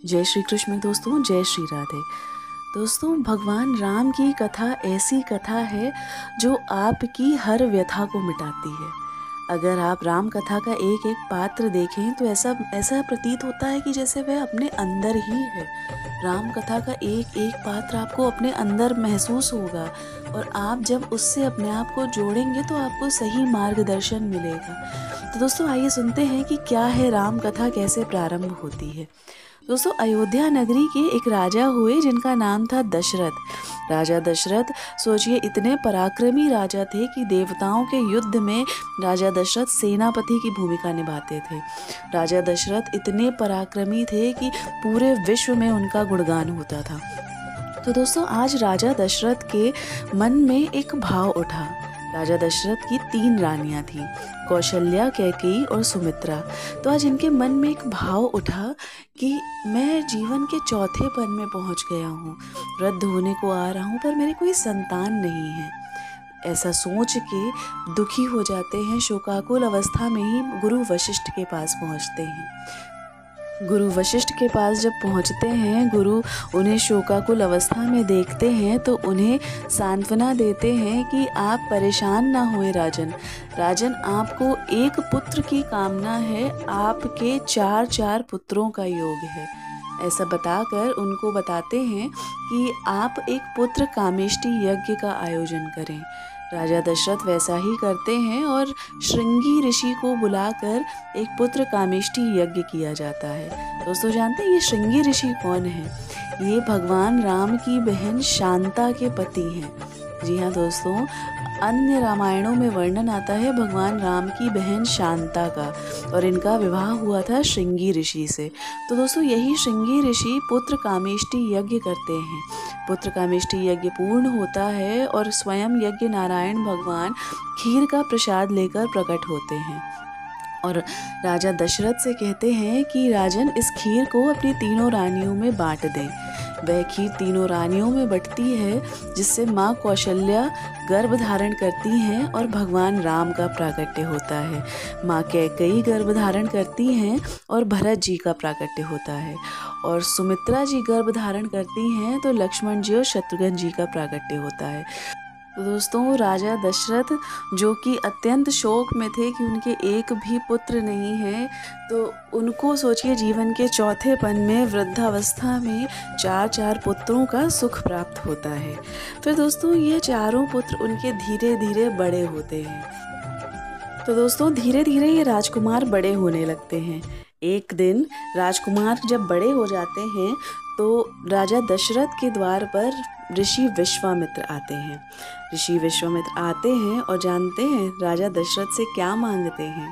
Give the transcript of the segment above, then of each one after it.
जय श्री कृष्ण दोस्तों, जय श्री राधे। दोस्तों, भगवान राम की कथा ऐसी कथा है जो आपकी हर व्यथा को मिटाती है। अगर आप राम कथा का एक एक पात्र देखें तो ऐसा ऐसा प्रतीत होता है कि जैसे वह अपने अंदर ही है। राम कथा का एक एक पात्र आपको अपने अंदर महसूस होगा और आप जब उससे अपने आप को जोड़ेंगे तो आपको सही मार्गदर्शन मिलेगा। तो दोस्तों, आइए सुनते हैं कि क्या है राम कथा, कैसे प्रारंभ होती है। दोस्तों, अयोध्या नगरी के एक राजा हुए जिनका नाम था दशरथ। राजा दशरथ सोचिए इतने पराक्रमी राजा थे कि देवताओं के युद्ध में राजा दशरथ सेनापति की भूमिका निभाते थे। राजा दशरथ इतने पराक्रमी थे कि पूरे विश्व में उनका गुणगान होता था। तो दोस्तों, आज राजा दशरथ के मन में एक भाव उठा। राजा दशरथ की 3 रानियां थीं, कौशल्या, कैकेयी और सुमित्रा। तो आज इनके मन में एक भाव उठा कि मैं जीवन के चौथे पन में पहुंच गया हूँ, वृद्ध होने को आ रहा हूँ, पर मेरे कोई संतान नहीं है। ऐसा सोच के दुखी हो जाते हैं। शोकाकुल अवस्था में ही गुरु वशिष्ठ के पास पहुँचते हैं। गुरु वशिष्ठ के पास जब पहुंचते हैं, गुरु उन्हें शोकाकुल अवस्था में देखते हैं तो उन्हें सांत्वना देते हैं कि आप परेशान ना होए राजन। राजन, आपको एक पुत्र की कामना है, आपके 4 पुत्रों का योग है। ऐसा बताकर उनको बताते हैं कि आप एक पुत्र कामेष्टि यज्ञ का आयोजन करें। राजा दशरथ वैसा ही करते हैं और श्रृंगी ऋषि को बुलाकर एक पुत्र कामेष्टि यज्ञ किया जाता है। दोस्तों, जानते हैं ये श्रृंगी ऋषि कौन है? ये भगवान राम की बहन शांता के पति हैं। जी हाँ दोस्तों, अन्य रामायणों में वर्णन आता है भगवान राम की बहन शांता का, और इनका विवाह हुआ था श्रृंगी ऋषि से। तो दोस्तों, यही श्रृंगी ऋषि पुत्र कामेष्टि यज्ञ करते हैं। पुत्र कामेष्टि यज्ञ पूर्ण होता है और स्वयं यज्ञ नारायण भगवान खीर का प्रसाद लेकर प्रकट होते हैं और राजा दशरथ से कहते हैं कि राजन, इस खीर को अपनी 3 रानियों में बांट दें। वह खीर 3 रानियों में बंटती है, जिससे माँ कौशल्या गर्भ धारण करती हैं और भगवान राम का प्राकट्य होता है। माँ कैकेयी गर्भ धारण करती हैं और भरत जी का प्राकट्य होता है, और सुमित्रा जी गर्भ धारण करती हैं तो लक्ष्मण जी और शत्रुघ्न जी का प्राकट्य होता है। तो दोस्तों, राजा दशरथ जो कि अत्यंत शोक में थे कि उनके एक भी पुत्र नहीं है, तो उनको सोचिए जीवन के चौथे पन में वृद्धावस्था में 4 पुत्रों का सुख प्राप्त होता है। फिर दोस्तों, ये 4 पुत्र उनके धीरे धीरे बड़े होते हैं। तो दोस्तों, धीरे धीरे ये राजकुमार बड़े होने लगते हैं। एक दिन राजकुमार जब बड़े हो जाते हैं तो राजा दशरथ के द्वार पर ऋषि विश्वामित्र आते हैं। ऋषि विश्वामित्र आते हैं और जानते हैं राजा दशरथ से क्या मांगते हैं।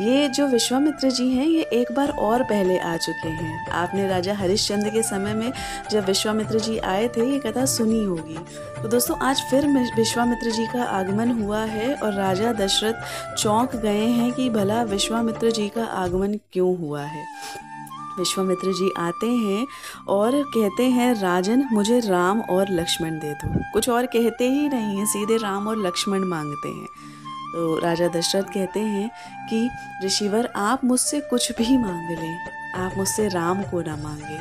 ये जो विश्वामित्र जी हैं, ये एक बार और पहले आ चुके हैं। आपने राजा हरिश्चंद्र के समय में जब विश्वामित्र जी आए थे, ये कथा सुनी होगी। तो दोस्तों, आज फिर विश्वामित्र जी का आगमन हुआ है और राजा दशरथ चौंक गए हैं कि भला विश्वामित्र जी का आगमन क्यों हुआ है। विश्वामित्र जी आते हैं और कहते हैं, राजन, मुझे राम और लक्ष्मण दे दो। कुछ और कहते ही नहीं हैं, सीधे राम और लक्ष्मण मांगते हैं। तो राजा दशरथ कहते हैं कि ऋषिवर, आप मुझसे कुछ भी मांग लें, आप मुझसे राम को ना मांगे।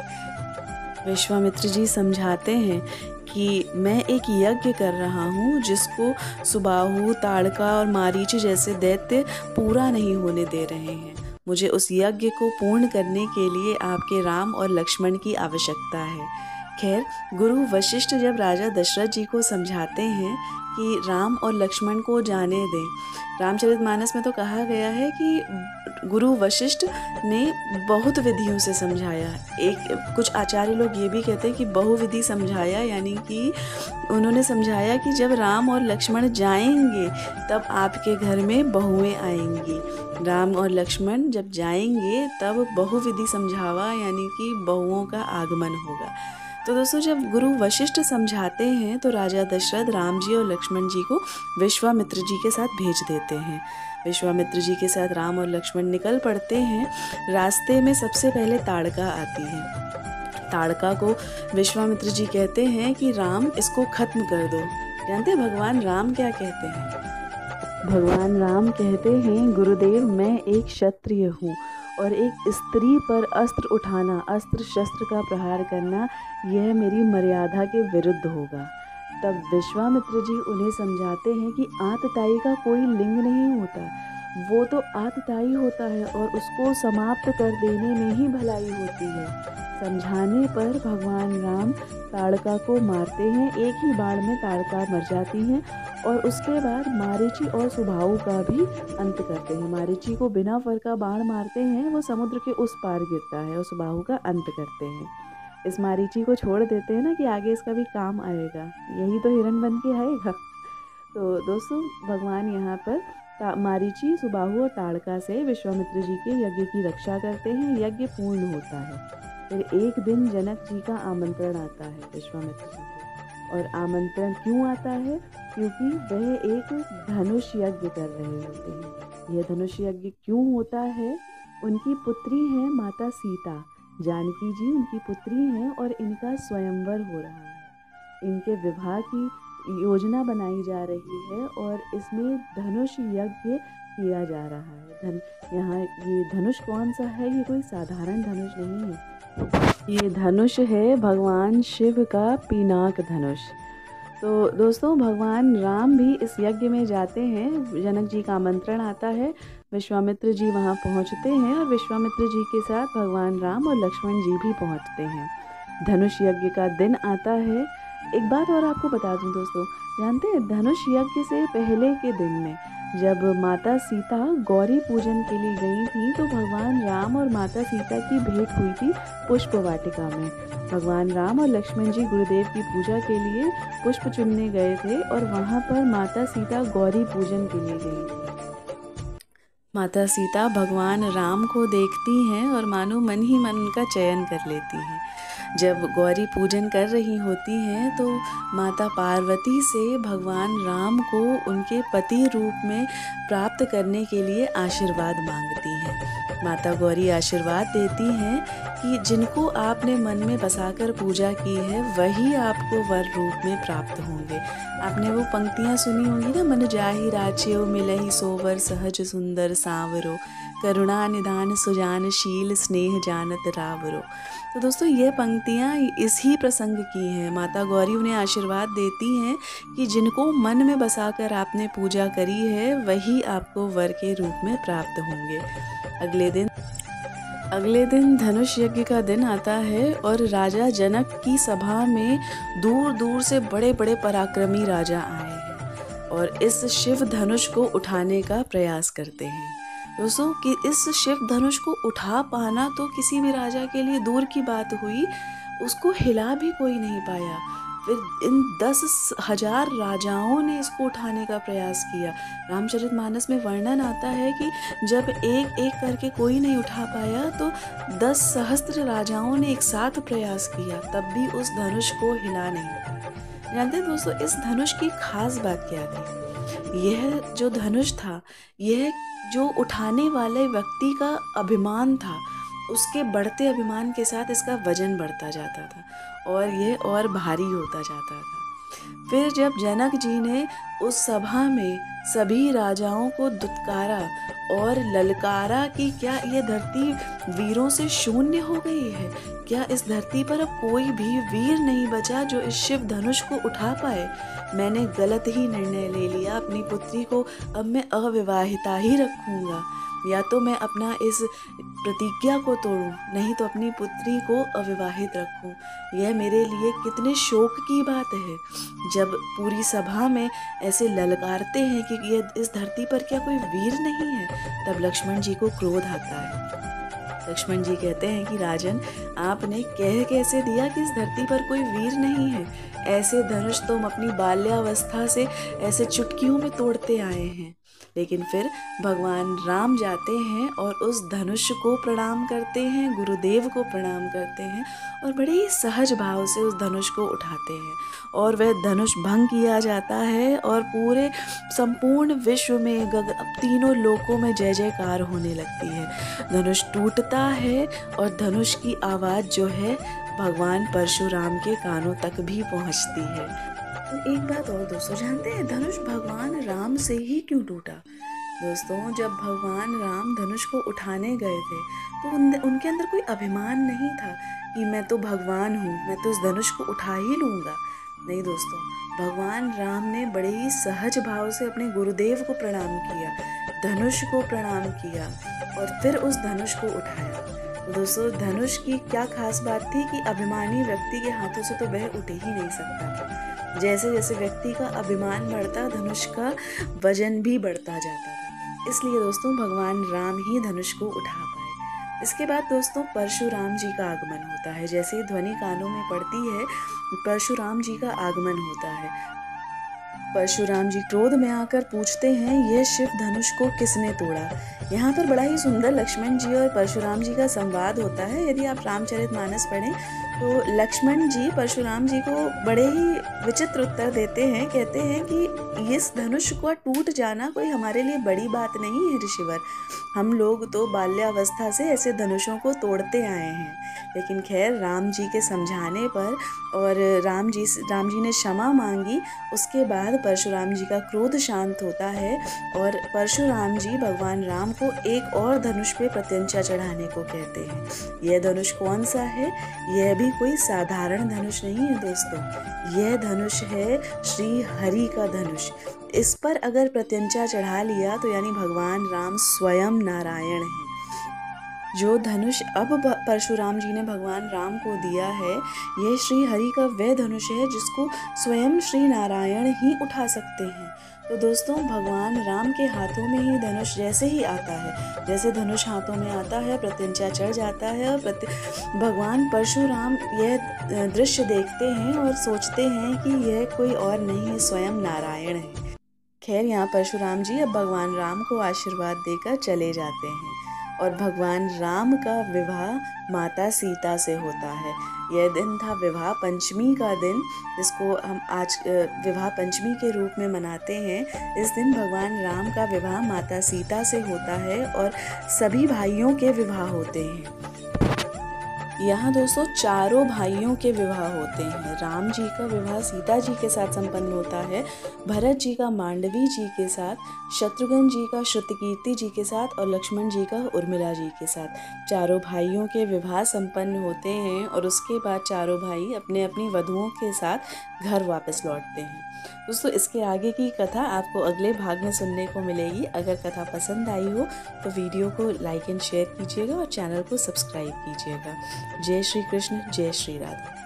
विश्वामित्र जी समझाते हैं कि मैं एक यज्ञ कर रहा हूँ जिसको सुबाहु, ताड़का और मारीच जैसे दैत्य पूरा नहीं होने दे रहे हैं। मुझे उस यज्ञ को पूर्ण करने के लिए आपके राम और लक्ष्मण की आवश्यकता है। खैर, गुरु वशिष्ठ जब राजा दशरथ जी को समझाते हैं कि राम और लक्ष्मण को जाने दें। रामचरितमानस में तो कहा गया है कि गुरु वशिष्ठ ने बहुत विधियों से समझाया। कुछ आचार्य लोग ये भी कहते हैं कि बहुविधि समझाया, यानी कि उन्होंने समझाया कि जब राम और लक्ष्मण जाएंगे तब आपके घर में बहुएं आएंगी। राम और लक्ष्मण जब जाएंगे तब बहुविधि समझावा, यानी कि बहुओं का आगमन होगा। तो दोस्तों, जब गुरु वशिष्ठ समझाते हैं तो राजा दशरथ राम जी और लक्ष्मण जी को विश्वामित्र जी के साथ भेज देते हैं। विश्वामित्र जी के साथ राम और लक्ष्मण निकल पड़ते हैं। रास्ते में सबसे पहले ताड़का आती है। ताड़का को विश्वामित्र जी कहते हैं कि राम, इसको खत्म कर दो। जानते हैं भगवान राम क्या कहते हैं? भगवान राम कहते हैं, गुरुदेव, मैं एक क्षत्रिय हूँ और एक स्त्री पर अस्त्र उठाना, अस्त्र शस्त्र का प्रहार करना, यह मेरी मर्यादा के विरुद्ध होगा। तब विश्वामित्र जी उन्हें समझाते हैं कि आतताई का कोई लिंग नहीं होता, वो तो आतताई होता है और उसको समाप्त कर देने में ही भलाई होती है। समझाने पर भगवान राम ताड़का को मारते हैं, एक ही बाण में ताड़का मर जाती हैं और उसके बाद मारीची और सुबाहु का भी अंत करते हैं। मारीची को बिना फर का बाण मारते हैं, वो समुद्र के उस पार गिरता है और सुबाहु का अंत करते हैं। इस मारीची को छोड़ देते हैं ना कि आगे इसका भी काम आएगा, यही तो हिरण बन के आएगा। तो दोस्तों भगवान यहाँ पर मारीची, सुबाहु और ताड़का से विश्वामित्र जी के यज्ञ की रक्षा करते हैं। यज्ञ पूर्ण होता है। फिर एक दिन जनक जी का आमंत्रण आता है विश्वामित्र जी को। और आमंत्रण क्यों आता है? क्योंकि वह एक धनुष यज्ञ कर रहे होते हैं। यह धनुष यज्ञ क्यों होता है? उनकी पुत्री है माता सीता, जानकी जी उनकी पुत्री हैं और इनका स्वयंवर हो रहा है। इनके विवाह की योजना बनाई जा रही है और इसमें धनुष यज्ञ किया जा रहा है। यहाँ ये धनुष कौन सा है? ये कोई साधारण धनुष नहीं है, ये धनुष है भगवान शिव का पिनाक धनुष। तो दोस्तों भगवान राम भी इस यज्ञ में जाते हैं। जनक जी का आमंत्रण आता है, विश्वामित्र जी वहाँ पहुँचते हैं और विश्वामित्र जी के साथ भगवान राम और लक्ष्मण जी भी पहुँचते हैं। धनुष यज्ञ का दिन आता है। एक बात और आपको बता दूं दोस्तों, जानते हैं धनुष यज्ञ से पहले के दिन में जब माता सीता गौरी पूजन के लिए गई थी तो भगवान राम और माता सीता की भेंट हुई थी पुष्प वाटिका में। भगवान राम और लक्ष्मण जी गुरुदेव की पूजा के लिए पुष्प चुनने गए थे और वहाँ पर माता सीता गौरी पूजन के लिए गई थी। माता सीता भगवान राम को देखती हैं और मानो मन ही मन उनका चयन कर लेती हैं। जब गौरी पूजन कर रही होती हैं तो माता पार्वती से भगवान राम को उनके पति रूप में प्राप्त करने के लिए आशीर्वाद मांगती हैं। माता गौरी आशीर्वाद देती हैं कि जिनको आपने मन में बसाकर पूजा की है वही आपको वर रूप में प्राप्त होंगे। आपने वो पंक्तियाँ सुनी होंगी ना, मन जाहि राच्यो मिलहि सोवर सहज सुंदर सांवरो, करुणा निधान सुजान शील स्नेह जानत रावरो। तो दोस्तों ये पंक्तियाँ इसी प्रसंग की हैं। माता गौरी उन्हें आशीर्वाद देती हैं कि जिनको मन में बसाकर आपने पूजा करी है वही आपको वर के रूप में प्राप्त होंगे। अगले दिन धनुष यज्ञ का दिन आता है और राजा जनक की सभा में दूर दूर से बड़े बड़े पराक्रमी राजा आए हैं और इस शिव धनुष को उठाने का प्रयास करते हैं। दोस्तों कि इस शिव धनुष को उठा पाना तो किसी भी राजा के लिए दूर की बात हुई, उसको हिला भी कोई नहीं पाया। फिर इन 10,000 राजाओं ने इसको उठाने का प्रयास किया। रामचरितमानस में वर्णन आता है कि जब एक एक करके कोई नहीं उठा पाया तो 10 सहस्त्र राजाओं ने एक साथ प्रयास किया, तब भी उस धनुष को हिला नहीं पाया। जानते हैं दोस्तों इस धनुष की खास बात क्या थी? यह जो धनुष था, यह जो उठाने वाले व्यक्ति का अभिमान था, उसके बढ़ते अभिमान के साथ इसका वजन बढ़ता जाता था और यह और भारी होता जाता था। फिर जब जनक जी ने उस सभा में सभी राजाओं को दुत्कारा और ललकारा कि क्या यह धरती वीरों से शून्य हो गई है? क्या इस धरती पर अब कोई भी वीर नहीं बचा जो इस शिव धनुष को उठा पाए? मैंने गलत ही निर्णय ले लिया, अपनी पुत्री को अब मैं अविवाहिता ही रखूँगा, या तो मैं अपना इस प्रतिज्ञा को तोड़ूं, नहीं तो अपनी पुत्री को अविवाहित रखूं। यह मेरे लिए कितने शोक की बात है। जब पूरी सभा में ऐसे ललकारते हैं कि यह इस धरती पर क्या कोई वीर नहीं है, तब लक्ष्मण जी को क्रोध आता है। लक्ष्मण जी कहते हैं कि राजन, आपने कह कैसे दिया कि इस धरती पर कोई वीर नहीं है? ऐसे धनुष तुम अपनी बाल्यावस्था से ऐसे चुटकियों में तोड़ते आए हैं। लेकिन फिर भगवान राम जाते हैं और उस धनुष को प्रणाम करते हैं, गुरुदेव को प्रणाम करते हैं और बड़े ही सहज भाव से उस धनुष को उठाते हैं और वह धनुष भंग किया जाता है और पूरे संपूर्ण विश्व में तीनों लोकों में जय जयकार होने लगती है। धनुष टूटता है और धनुष की आवाज़ जो है भगवान परशुराम के कानों तक भी पहुंचती है। एक बात और दोस्तों, जानते हैं धनुष भगवान राम से ही क्यों टूटा? दोस्तों जब भगवान राम धनुष को उठाने गए थे तो उनके अंदर कोई अभिमान नहीं था कि मैं तो भगवान हूँ, मैं तो इस धनुष को उठा ही लूँगा। नहीं दोस्तों, भगवान राम ने बड़े ही सहज भाव से अपने गुरुदेव को प्रणाम किया, धनुष को प्रणाम किया और फिर उस धनुष को उठाया। तो दोस्तों, धनुष की क्या खास बात थी कि अभिमानी व्यक्ति के हाथों से तो वह उठ ही नहीं सकता था। जैसे जैसे व्यक्ति का अभिमान बढ़ता, धनुष का वजन भी बढ़ता जाता था। इसलिए दोस्तों, भगवान राम ही धनुष को उठा पाए। इसके बाद दोस्तों, परशुराम जी का आगमन होता है। जैसे ही ध्वनि कानों में पड़ती है, परशुराम जी का आगमन होता है। परशुराम जी क्रोध में आकर पूछते हैं, यह शिव धनुष को किसने तोड़ा। यहाँ पर बड़ा ही सुंदर लक्ष्मण जी और परशुराम जी का संवाद होता है। यदि आप रामचरितमानस पढ़ें तो लक्ष्मण जी परशुराम जी को बड़े ही विचित्र उत्तर देते हैं। कहते हैं कि इस धनुष का टूट जाना कोई हमारे लिए बड़ी बात नहीं है ऋषिवर, हम लोग तो बाल्यावस्था से ऐसे धनुषों को तोड़ते आए हैं। लेकिन खैर, राम जी के समझाने पर और राम जी ने क्षमा मांगी। उसके बाद परशुराम जी का क्रोध शांत होता है और परशुराम जी भगवान राम को एक और धनुष पे प्रत्यंचा चढ़ाने को कहते हैं। यह धनुष कौन सा है? यह भी कोई साधारण धनुष नहीं है दोस्तों, यह धनुष है श्री हरि का धनुष। इस पर अगर प्रत्यंचा चढ़ा लिया तो यानी भगवान राम स्वयं नारायण हैं। जो धनुष अब परशुराम जी ने भगवान राम को दिया है, यह श्री हरि का वह धनुष है जिसको स्वयं श्री नारायण ही उठा सकते हैं। तो दोस्तों, भगवान राम के हाथों में ही धनुष जैसे ही आता है, जैसे धनुष हाथों में आता है, प्रत्यंचा चढ़ जाता है और भगवान परशुराम यह दृश्य देखते हैं और सोचते हैं कि यह कोई और नहीं है, स्वयं नारायण है। खैर, यहाँ परशुराम जी अब भगवान राम को आशीर्वाद देकर चले जाते हैं और भगवान राम का विवाह माता सीता से होता है। यह दिन था विवाह पंचमी का दिन, जिसको हम आज विवाह पंचमी के रूप में मनाते हैं। इस दिन भगवान राम का विवाह माता सीता से होता है और सभी भाइयों के विवाह होते हैं। यहाँ दोस्तों, चारों भाइयों के विवाह होते हैं। राम जी का विवाह सीता जी के साथ संपन्न होता है, भरत जी का मांडवी जी के साथ, शत्रुघ्न जी का श्रुतकीर्ति जी के साथ और लक्ष्मण जी का उर्मिला जी के साथ। चारों भाइयों के विवाह संपन्न होते हैं और उसके बाद चारों भाई अपने अपनी वधुओं के साथ घर वापस लौटते हैं। दोस्तों, इसके आगे की कथा आपको अगले भाग में सुनने को मिलेगी। अगर कथा पसंद आई हो तो वीडियो को लाइक एंड शेयर कीजिएगा और चैनल को सब्सक्राइब कीजिएगा। जय श्री कृष्ण, जय श्री राधे।